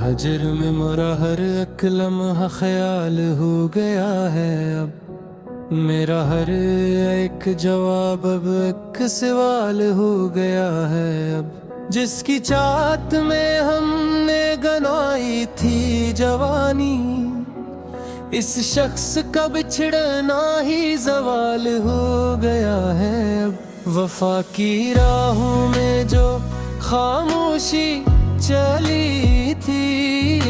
हजर में मोरा हर एक लम्हा ख्याल हो गया है। अब मेरा हर एक जवाब अब एक सवाल हो गया है। अब जिसकी चाहत में हमने गंवाई थी जवानी, इस शख्स का बिछड़ना ही जवाल हो गया है। अब वफा की राहों में जो खामोशी चली थी,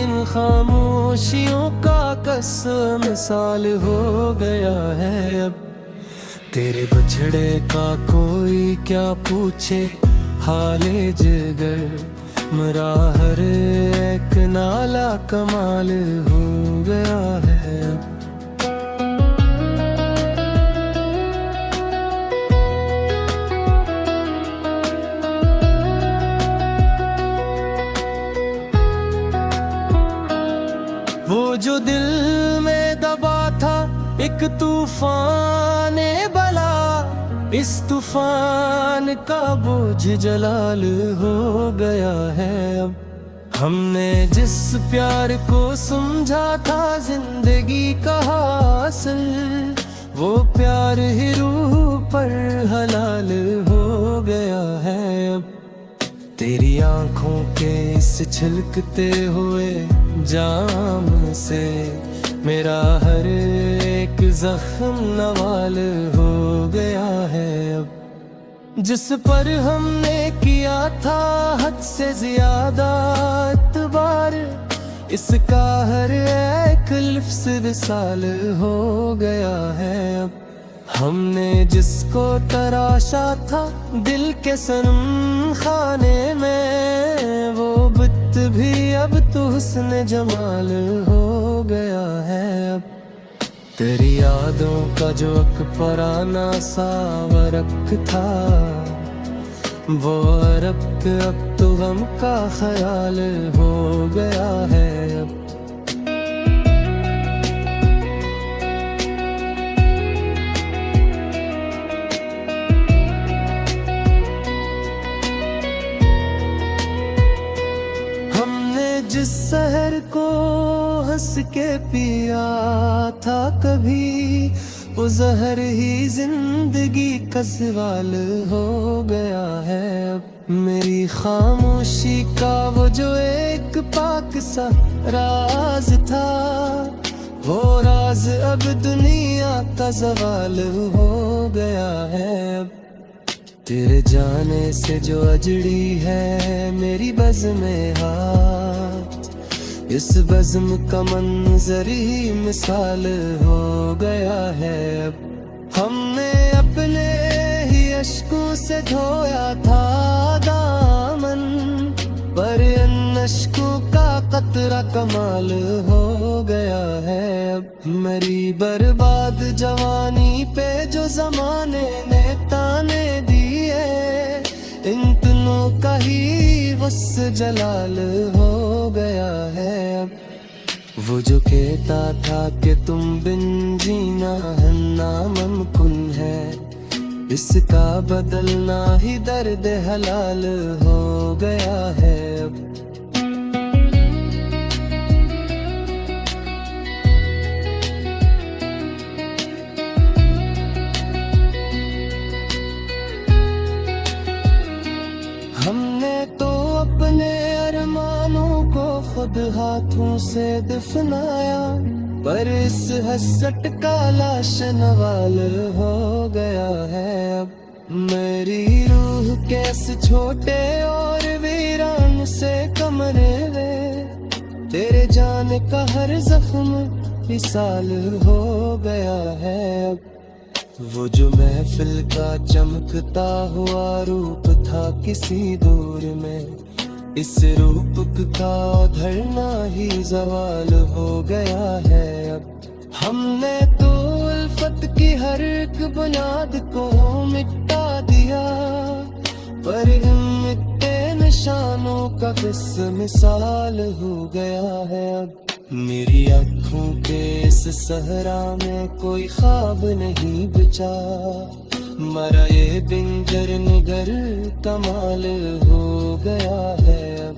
इन खामोशियों का कसम मिसाल हो गया है। अब तेरे बछड़े का कोई क्या पूछे हाले जिगर, मेरा हर एक नाला कमाल हो गया है। वो जो दिल में दबा था एक तूफान बला, इस तूफान का बोझ जलाल हो गया है। अब हमने जिस प्यार को समझा था जिंदगी का हासिल, वो प्यार ही रूह पर हलाल हो गया है। अब तेरी आंखों के इस छलकते हुए जाम से मेरा हर एक जख्म नवाल हो गया है। अब जिस पर हमने किया था हद से ज्यादा एतबार, इसका हर एक लफ्ज़ विसाल हो गया है। अब हमने जिसको तराशा था दिल के सनम खाने में, वो बुत भी अब तो हुस्न जमाल हो गया है। अब तेरी यादों का जो एक पुराना सा वरक था, वो वरक अब तो गम का ख्याल हो गया है। अब जिस शहर को हंस के पिया था कभी, वो जहर ही जिंदगी का सवाल हो गया है। अब मेरी खामोशी का वो जो एक पाक सा राज था, वो राज अब दुनिया का सवाल हो गया है। अब तेरे जाने से जो अजड़ी है मेरी बज़्म हाथ, इस बज़्म का मंजर ही मिसाल हो गया है। अब हमने अपने ही अश्कों से धोया था दामन, पर इन अश्कों का कतरा कमाल हो गया है। अब मेरी बर्बाद जवानी पे जो जमाने ने ताने दिए, इन दिनों का ही बस जलाल हो गया है। अब वो जो कहता था कि तुम बिन जीना है नामुमकिन है, इसका बदलना ही दर्द हलाल हो गया है। अब हमने तो अपने अरमानों को खुद हाथों से दफनाया, पर इस हसरत का लाश नवाल हो गया है। अब मेरी रूह कैसे छोटे और वीरान से कमरे में, तेरे जाने का हर जख्म विसाल हो गया है। अब वो जो महफिल का चमकता हुआ रूप था किसी दूर में, इस रूप का धरना ही जवाल हो गया है। अब हमने तो उल्फत की हर एक बुनियाद को मिटा दिया, पर इन मिटते निशानों का किस मिसाल हो गया है। अब मेरी आँखों के इस सहरा में कोई ख्वाब नहीं बचा, मरा ये बिंजर निगर कमाल हो गया है। अब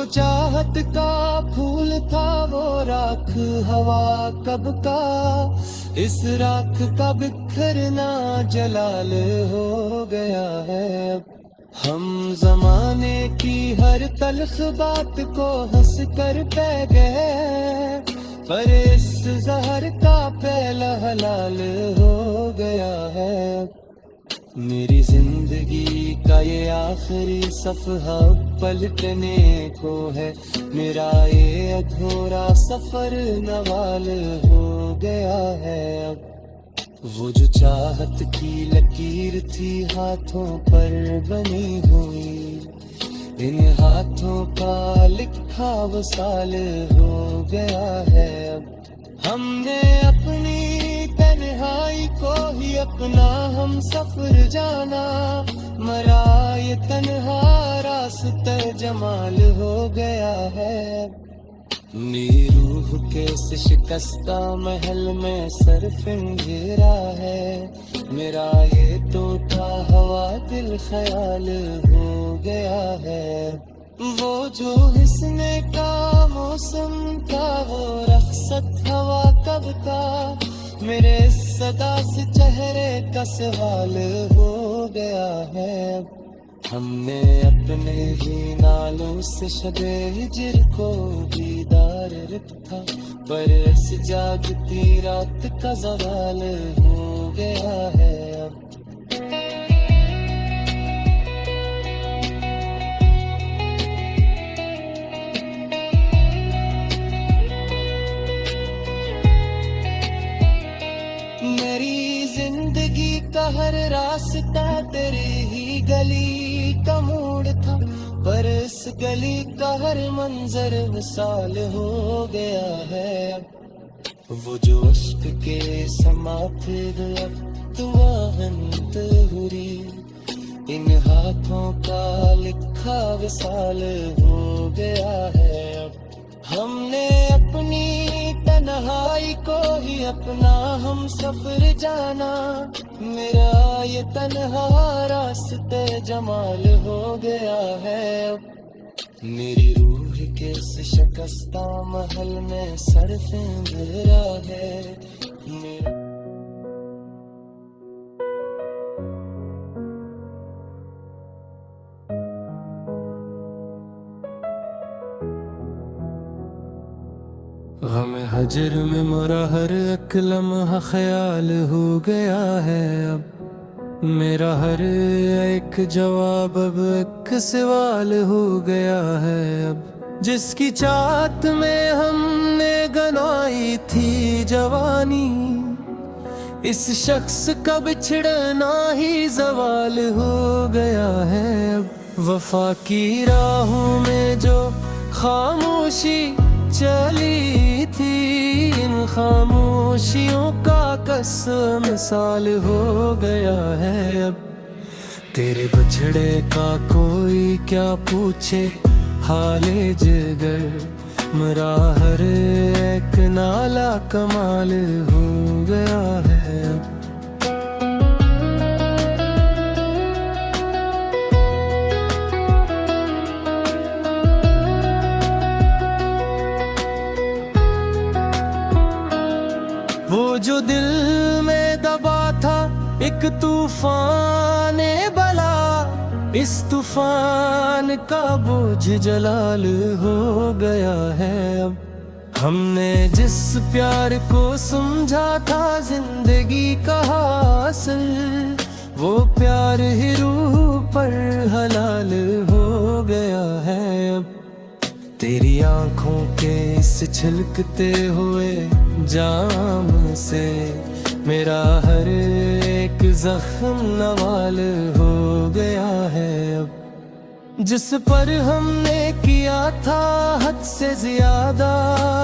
चाहत का फूल था वो राख हवा कब का, इस राख का बिखरना जलाल हो गया है अब। हम जमाने की हर तल्ख बात को हंस कर पै गए, पर इस जहर का पहला हलाल हो गया है। मेरी जिंदगी का ये आखिरी सफहा पलटने को है, मेरा ये अधूरा सफर नवाल हो गया है अब। वो जो चाहत की लकीर थी हाथों पर बनी हुई, इन हाथों का लिखा वसाल हो गया है अब। हमने अपनी तन्हाई को ही अपना हम सफर जाना, मरा ये तन्हा रास्ता जमाल हो गया है। मेरी रूह के इस शिकस्ता महल में सर फिंगेरा है, मेरा ये टूटा हवा दिल ख्याल हो गया है। वो जो हिस्ने का मौसम था वो रखसत हवा कब का, मेरे सदा से चेहरे का सवाल हो गया है। हमने अपने ही नालों से शबे हिजर को दीदार रखा, पर इस जागती रात का ज़वाल हो गया है अब। मेरी जिंदगी का हर रास्ता तेरी ही गली का मोड़ था, पर इस गली का हर मंजर विशाल हो गया है अब। वो जो अश्क के समा थे अब दुआहंत हुरी, इन हाथों का लिखा विशाल हो गया है अब। हमने अपनी तन्हाई को ही अपना हम सफर जाना, मेरा ये तन्हा रास्ते जमाल हो गया है अब। मेरी रूह के इस शिकस्ता महल में सर फिंगरा है मेरा। गम हजर में मरा हर एक लम्हा ख्याल हो गया है अब। मेरा हर एक जवाब अब एक सवाल हो गया है अब। जिसकी चाहत में हमने गंवाई थी जवानी, इस शख्स का बिछड़ना ही जवाल हो गया है अब। वफा की राहों में जो खामोशी चली थी, इन खामोशियों का कसम मिसाल हो गया है अब। तेरे बछड़े का कोई क्या पूछे हाले जिगर, मेरा हर एक नाला कमाल हो गया है अब। वो जो दिल में दबा था एक तूफान बला, इस तूफान का बोझ जलाल हो गया है अब। हमने जिस प्यार को समझा था जिंदगी का हासिल, वो प्यार ही रूह पर हलाल हो गया है अब। तेरी आंखों के इस छलकते हुए जाम से मेरा हर एक जख्म नवाल हो गया है अब। जिस पर हमने किया था हद से ज्यादा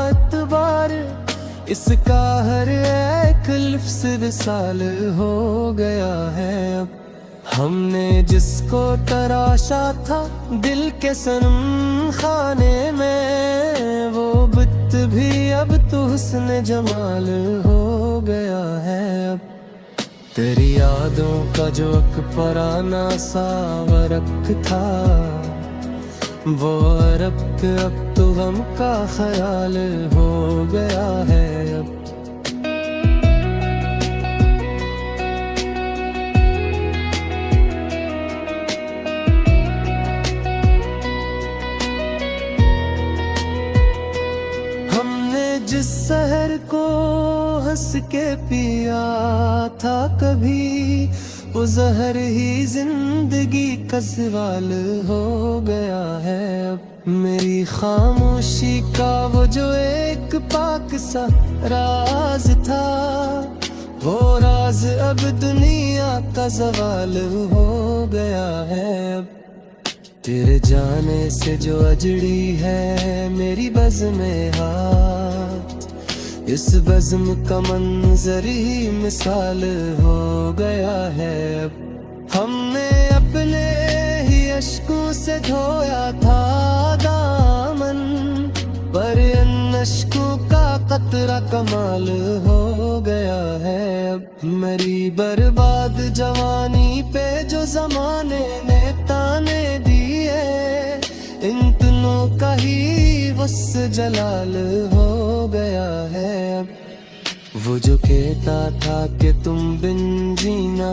एतबार, इसका हर एक लफ्ज़ विसाल हो गया है अब। हमने जिसको तराशा था दिल के सनम खाने में, वो बुत भी अब तो हुस्न जमाल हो गया है अब। तेरी यादों का जो अकबराना सा वरक था, वो रब्त अब तो गम का ख्याल हो गया है अब। हमने जिस शहर को हंस के पिया था कभी, वो जहर ही जिंदगी का सवाल हो गया है अब। मेरी खामोशी का वो जो एक पाक सा राज था, वो राज अब दुनिया का सवाल हो गया है अब। तेरे जाने से जो अजड़ी है मेरी बज़्म हाथ, इस बज़्म का मंजर ही मिसाल हो गया है अब। हमने अपने ही अश्कों से धोया था दामन, पर इन अश्कों का कतरा कमाल हो गया है अब। मेरी बर्बाद जवानी पे जो जमाने ने ताने दिए, इन तनों का ही वस जलाल हो गया है अब। वो जो कहता था कि तुम बिन जीना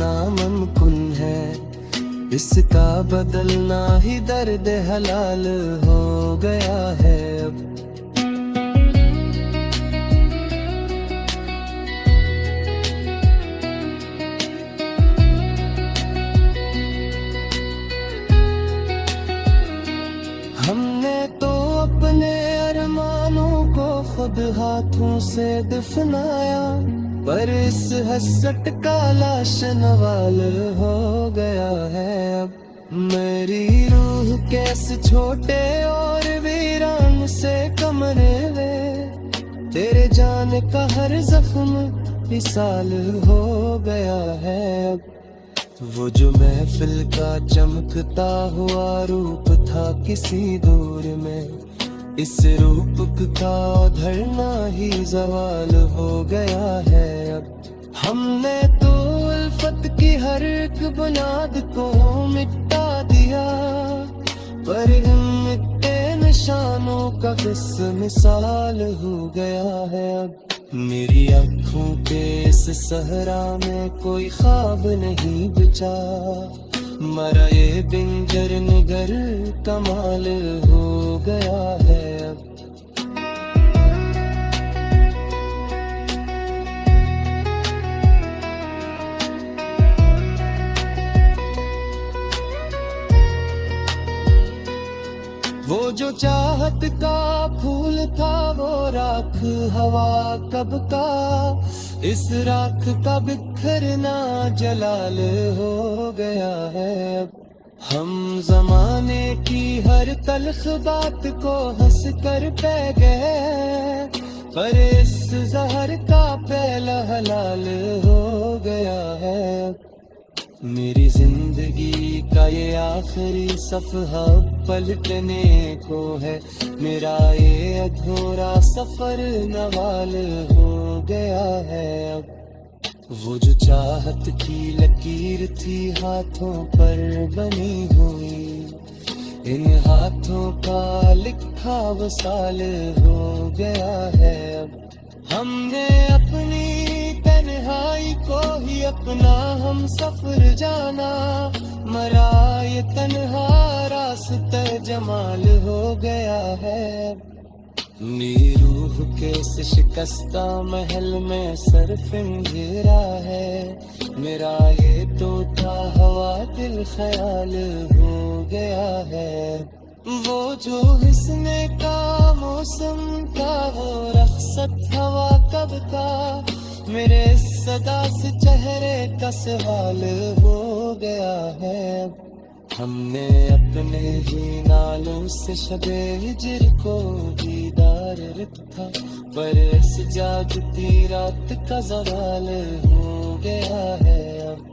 नामुमकिन है, इसका बदलना ही दर्द हलाल हो गया है अब। हमने तो अपने अरमानों को खुद हाथों से दफनाया, पर इस हसरत का लाश नवाल हो गया है अब। मेरी रूह कैसे छोटे और वीरान से कमरे में, तेरे जाने का हर जख्म विसाल हो गया है अब। वो जो महफिल का चमकता हुआ रूप था किसी दूर में, इस रूप का धरना ही जवाल हो गया है अब। हमने तो उल्फत की हर एक बुनियाद को मिटा दिया, पर इन मिटते निशानों का किस मिसाल हो गया है अब। मेरी आँखों के इस सहरा में कोई ख्वाब नहीं बचा, मरा ये बिंजर निगर कमाल हो गया है अब। वो जो चाहत का फूल था वो राख हवा कब का, इस राख का बिखरना जलाल हो गया है अब। हम जमाने की हर तल्ख बात को हंस कर पै गए, पर इस जहर का पहला हलाल हो गया है अब। मेरी जिंदगी का ये आखिरी सफहा पलटने को है, मेरा ये अधूरा सफर नवाल हो गया है अब। वो जो चाहत की लकीर थी हाथों पर बनी हुई, इन हाथों का लिखा वसाल हो गया है अब। हमने अपनी तन्हाई को ही अपना हम सफर जाना, मरा ये तन्हा रास्ते जमाल हो गया है। मेरी रूह के इस शिकस्ता महल में सरफिंगिरा है, मेरा ये तो था हवा दिल ख्याल हो गया है। वो जो हिस्ने का मौसम था वो रखसत हवा कब का, मेरे सदा से चेहरे का सवाल हो गया है। हमने अपने ही नालों से शबे हिजर को दीदार रखा, पर इस जागती रात का ज़वाल हो गया है अब।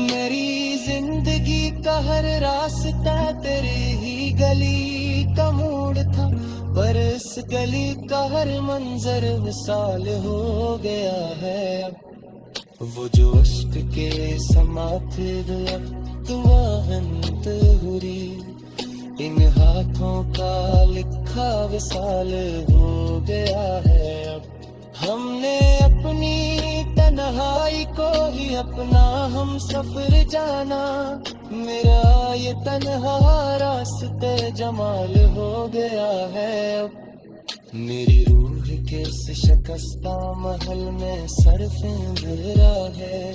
मेरी जिंदगी का हर रास्ता तेरी ही गली का मोड़ था, पर इस गली का हर मंजर विशाल हो गया है अब। वो जो अश्क के समाथे अब तुवाहंत हुरी, इन हाथों का लिखा विशाल हो गया है अब। हमने अपनी तन्हाई को ही अपना हम सफर जाना, मेरा ये तन्हा रास्ते जमाल हो गया है अब। मेरी रूह के इस शिकस्ता महल में सरफिंद है।